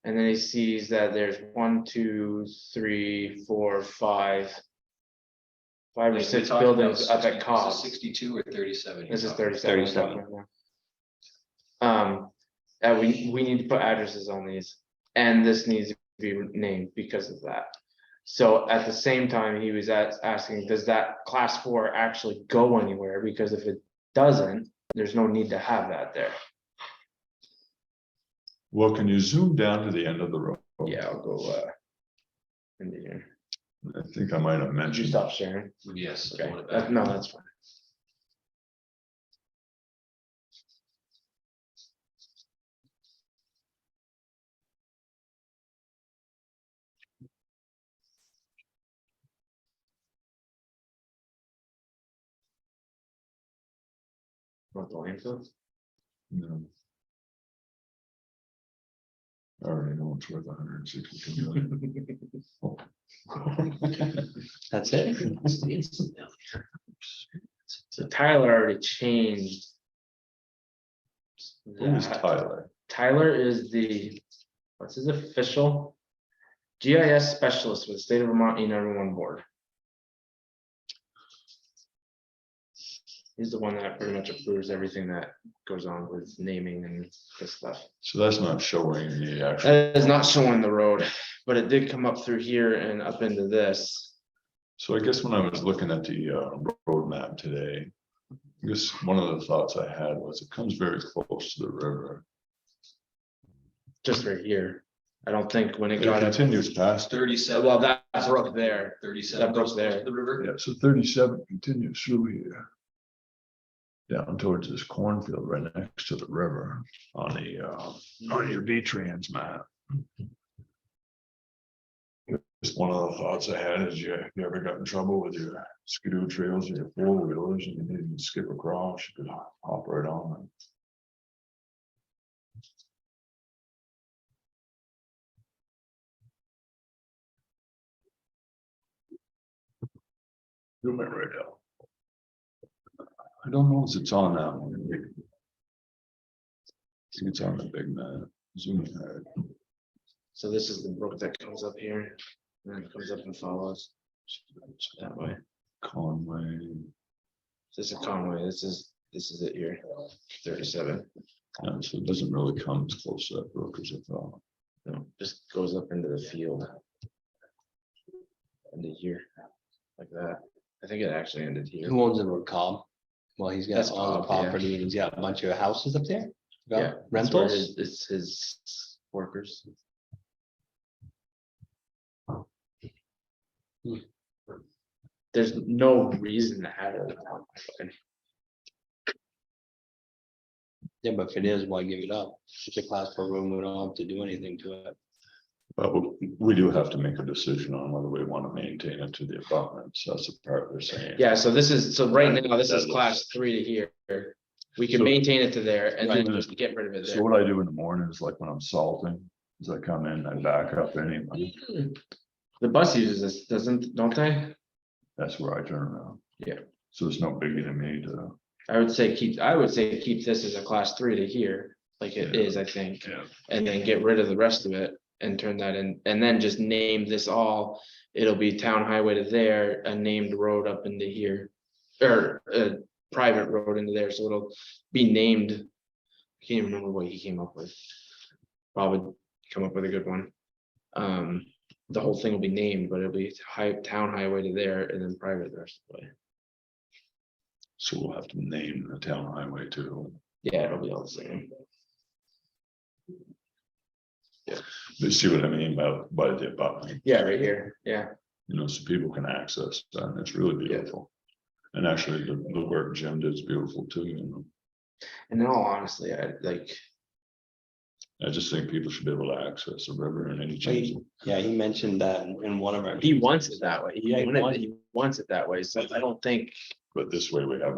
And then he sees that there's 1, 2, 3, 4, 5. 5 or like, we 6 talked about buildings up 60 at is it Cobb's. 62 or 37. This is You're talking 37. 37. We need to put addresses on these, and this needs to be named because of that. So at the same time, he was asking, does that class 4 actually go anywhere? Because if it doesn't, there's no need to have that there. well, can you zoom down to the end of the road? Yeah, I'll go, into here. I think I might have Did you mentioned. stop sharing? about- Yes. I Okay, want it back. no, that's fine. Want the landfill? No. I already know it's worth 162 million. That's it. So Tyler already changed. Who is that. Tyler? Tyler is the, what's his official? GIS specialist with the state of Vermont E911 board. He's the one that pretty much approves everything that goes on with naming and this stuff. So that's not showing the actual, That is not showing the road, but it did come up through here and up into this. so I guess when I was looking at the road map today. I guess one of the thoughts I had was it comes very close to the river. Just right here. I don't think when it It got up, continues past it. 37. well, that brook there. 37 that brook goes close to there. the river. Yeah, so 37 continues through here. Down towards this cornfield right next to the river on the on your V-Trans map. Just one of the thoughts I had is you ever got in trouble with your skidoo trails or your four-wheelers and you needed to skip across, you could hop right on them. Zoom it right out. I don't know if it's on that one. I think it's on the big map. Zoom ahead. So this is the brook that comes up here, and then it comes up and follows that way. Conway. This is Conway, this is it here, 37. So it doesn't really come as close to that brook as I thought. No, just goes up into the field. Into here, like that. I think it actually ended here. Who owns the road, Cobb? Well, he's got That's all the Cobb, yeah. property and he's got a bunch of houses up there. Got Yeah, that's where Rentals. It's his workers. There's no reason to have it. Yeah, but if it is, why give it up? It's a class 4 room, we don't have to do anything to it. But we do have to make a decision on whether we want to maintain it to the abutments. That's the part they're saying. Yeah, so this is, so right now, this That is looks- class 3 to here. We can So- maintain it to there and then Right. just get rid of it So there. what I do in the morning is like when I'm salting, is I come in, I back up anyway. The bus uses this, don't they? That's where I turn around. Yeah. So it's no biggie to me to, I would say keep this as a class 3 to here, like it Yeah. is, I think. yeah, And then get rid of the rest of it and turn that in, and then just name this all. It'll be town highway to there, a named road up into here. Or a private road into there, so it'll be named. I can't even remember what he came up with. Probably come up with a good one. The whole thing will be named, but it'll be town highway to there and then private the rest of the way. so we'll have to name the town highway too. Yeah, it'll be all the same. You see what I mean by the abutment, Yeah, right here, yeah. you know, so people can access that, and it's really beautiful. And actually, the work Jim did is beautiful too, you know. And in all honesty, I like, I just think people should be able to access the river and any change. Yeah, he mentioned that in one of our. he wants it that way. Yeah, He wants it that way, so I don't think. But this way we have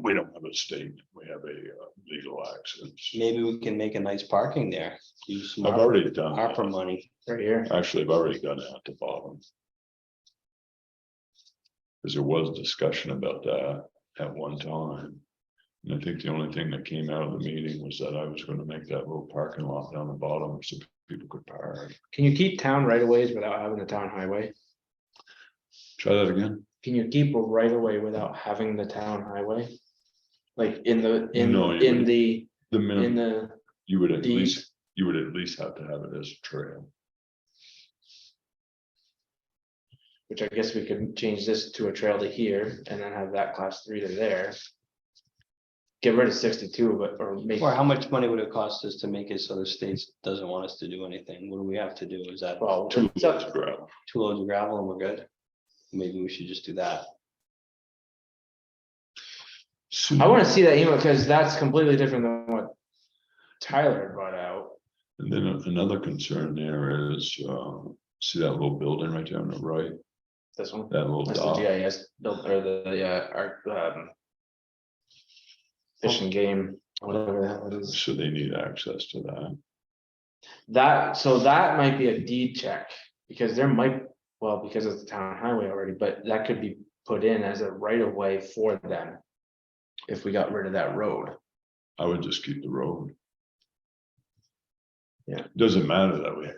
we don't have a state, we have a legal access. Maybe we can make a nice parking there. Use some I've already done ARPA that. money. Right here. Actually, I've already done it at the bottom. Because there was discussion about that at one time. And I think the only thing that came out of the meeting was that I was gonna make that little parking lot down the bottom so people could park. Can you keep town right of ways without having a town highway? Try that again? Can you keep a right of way without having the town highway? Like in the, No, you in wouldn't. the, The in minimum, the, you would at deed. least, you would at least have to have it as a trail. which I guess we could change this to a trail to here and then have that class 3 to there. Get rid of 62, but, or make, Or how much money would it cost us to make it so the state doesn't want us to do anything? What do we have to do? Is that well, Two it's up- loads of gravel. 2 loads of gravel and we're good? Maybe we should just do that. I wanna see that email, because that's completely different than what Tyler brought out. And then another concern there is, see that little building right there on the right, This one, that little that's the dot. GIS built, or Fish and game, whatever the hell it is. So they need access to that. That, so that might be a deed check, because there might, well, because it's a town highway already, but that could be put in as a right of way for them. If we got rid of that road. I would just keep the road. Yeah. Doesn't matter that we,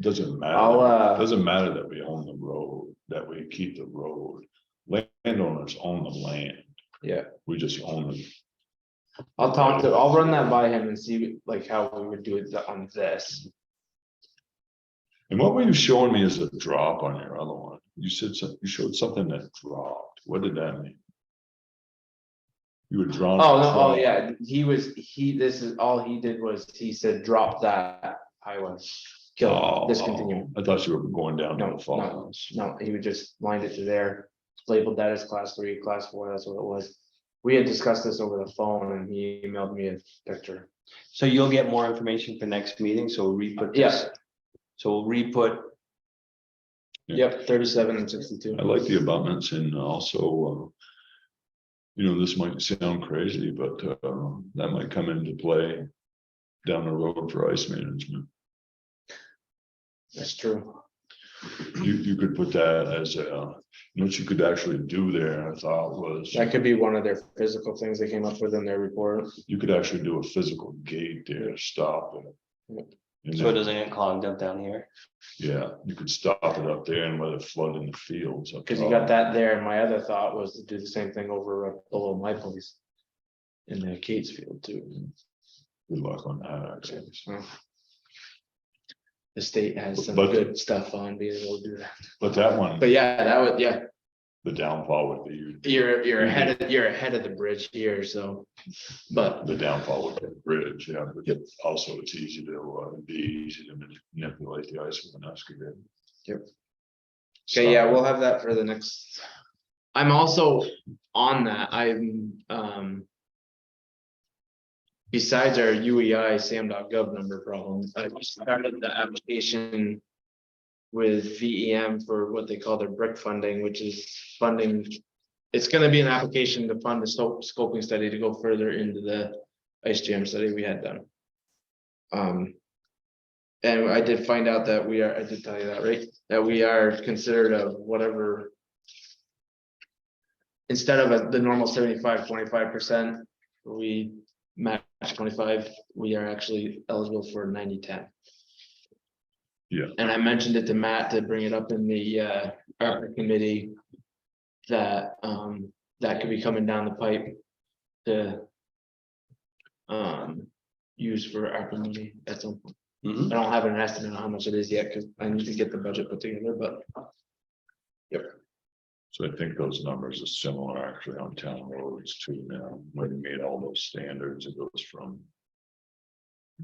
doesn't I'll, matter, doesn't matter that we own the road, that we keep the road. Landowners own the land, Yeah, we just own it. I'll run that by him and see like how we would do it on this. And what were you showing me as a drop on your other one? You said you showed something that dropped, what did that mean? You were drawn. Oh, no, oh, yeah, this is, all he did was, he said, drop that highway. Kill, it, discontinue. I thought you were going down to No, the falls. No, he would just lined it to there, labeled that as class 3, class 4, that's what it was. We had discussed this over the phone and he emailed me a picture. So you'll get more information for next meeting, so we'll re-put this. Yes. So we'll re-put, Yep, 37 and 62. I like the abutments and also, you know, this might sound crazy, but that might come into play down the road for ice management. That's true. You could put that as a, you know, what you could actually do there, I thought was, That could be one of their physical things they came up with in their report. you could actually do a physical gate there, stop it. And so it then, doesn't get clogged up down here. yeah, you could stop it up there and let it flood in the fields. up Cause you top. got that there, and my other thought was to do the same thing over below my place. In the Kate's field too. Good luck on that, actually. The state has some But- good stuff on being able to do that. But that one, But yeah, that would, yeah, the downfall would be, you're ahead of the bridge here, so. But the downfall would be the bridge, yeah, but also it's easy to, be easy to manipulate the ice with an excavator. Yep. okay, yeah, we'll have that for the next. I'm also on that, I'm besides our UEI SAM.gov number problem, I started the application with VEM for what they call their brick funding, which is funding. It's gonna be an application to fund the scoping study to go further into the ice jam study we had done. And I did find out that I did tell you that, right? That we are considered a whatever. Instead of the normal 75-25%, we match 25, we are actually eligible for 90-10. Yeah. And I mentioned it to Matt to bring it up in the ARPA committee. That that could be coming down the pipe to use for ARPA money at some point. I don't have an estimate on how much it is yet, because I need to get the budget put together, but. Yep. So I think those numbers are similar actually on town roads too now, when you made all those standards, it goes from.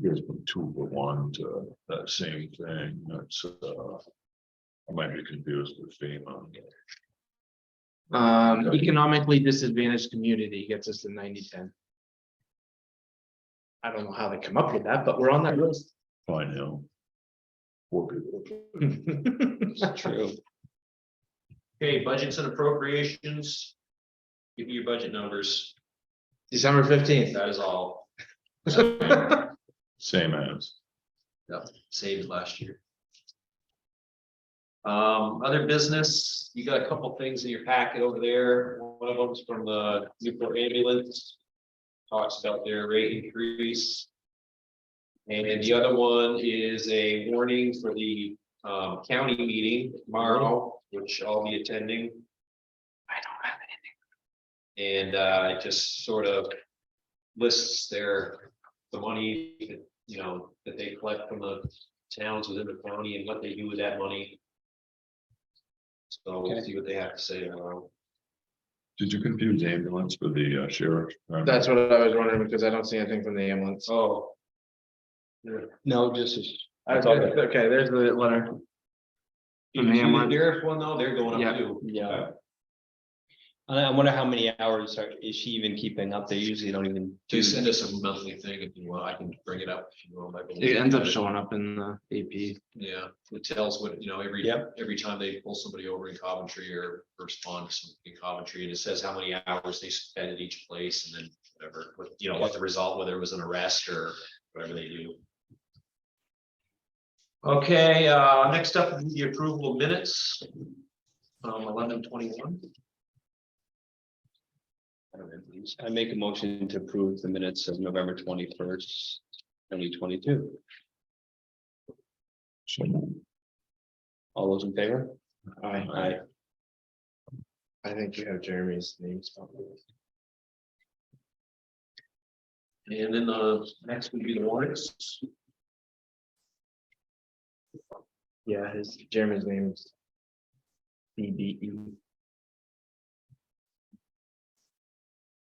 It goes from 2 to 1 to that same thing, that's I might be confused with FEMA. Economically disadvantaged community gets us to 90-10. I don't know how they come up with that, but we're on that list. Pine Hill. Poor people. True. Okay, budgets and appropriations. Give me your budget numbers. December 15th. That is all. Same as. Yep, same as last year. Other business, you got a couple things in your packet over there. One of them is from the Newport ambulance. Talks about their rate increase. And the other one is a warning for the county meeting tomorrow, which I'll be attending. I don't have anything. And it just sort of lists the money that, that they collect from the towns within the county and what they do with that money. So we'll see what they have to say tomorrow. Did you confuse ambulance with the sheriff? That's what I was wondering, because I don't see anything from the ambulance. Oh. No, just. Okay, there's the letter. You From the see the ambulance. sheriff one though, they're going up too. Yeah. I wonder how many hours is she even keeping up? They usually don't even. Do send us a monthly thing if you want, I can bring it up if you want. It ends up showing up in the AP. Yeah, it tells what, every time they pull somebody over in Coventry or respond to something in Coventry, and it says how many hours they spend at each place and then whatever, what the result, whether it was an arrest or whatever they do. Okay, next up, the approval of minutes. 11/21. I make a motion to approve the minutes of November 21st, 2022. All those in favor? Aye. I think you have Jeremy's name spelled. And then next would be the warrants. Yeah, Jeremy's name is BBE.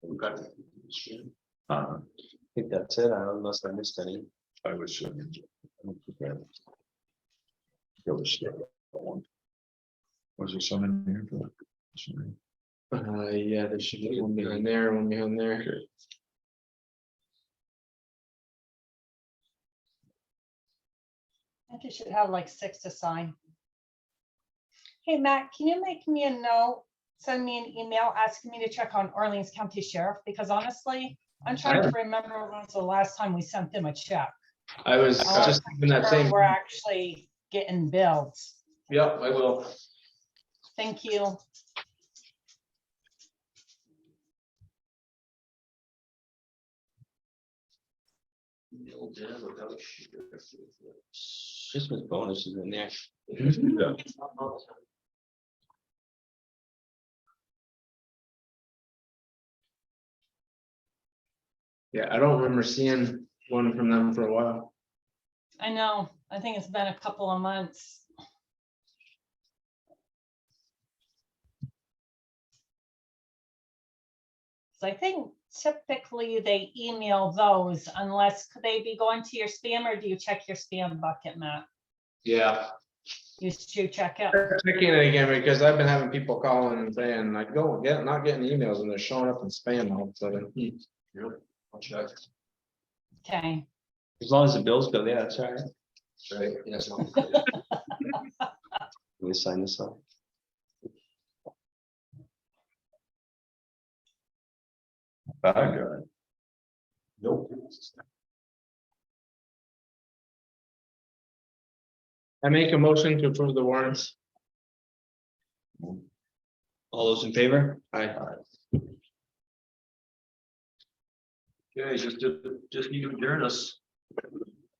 Okay. I think that's it, unless I missed any. I was. Was there some in here for that? Yeah, there should be one behind there, one behind there. Okay. I think you should have like 6 to sign. Hey, Matt, can you make me a note? Send me an email asking me to check on Orleans County Sheriff, because honestly, I'm trying to remember when was the last time we sent them a check. I was just thinking that same. We're actually getting billed. Yep, I will. Thank you. Christmas bonuses in there. Yeah. Yeah, I don't remember seeing one from them for a while. I know. I think it's been a couple of months. So I think typically they email those, unless could they be going to your spam, or do you check your spam bucket, Matt? Yeah. You should check it. Checking it again, because I've been having people calling and saying like, not getting emails, and they're showing up in spam all of a sudden. Yep, I'll check. Okay, As long as the bills go, yeah, that's all right. Right, yes. Let me sign this up. Bad guy. Nope. I make a motion to approve the warrants. All those in favor? Aye. Okay, just need to adjourn us.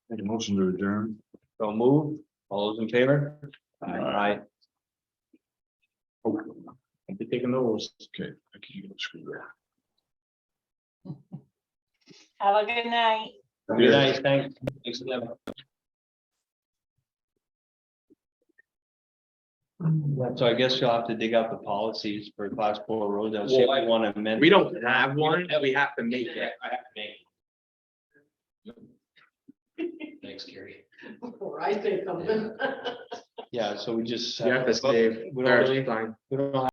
Make a motion to adjourn. So move. All those in favor? Aye. I'll be taking those. Okay, I can screw that. have a good night. Good night, thanks. Thanks, Deb. So I guess you'll have to dig out the policies for class 4 roads. I'll see if Well, we want to amend. We don't have one, we have to make it. I have to make. Thanks, Gary. Before I say something. Yeah, so we just. You have to stay. We don't really, Fine. we don't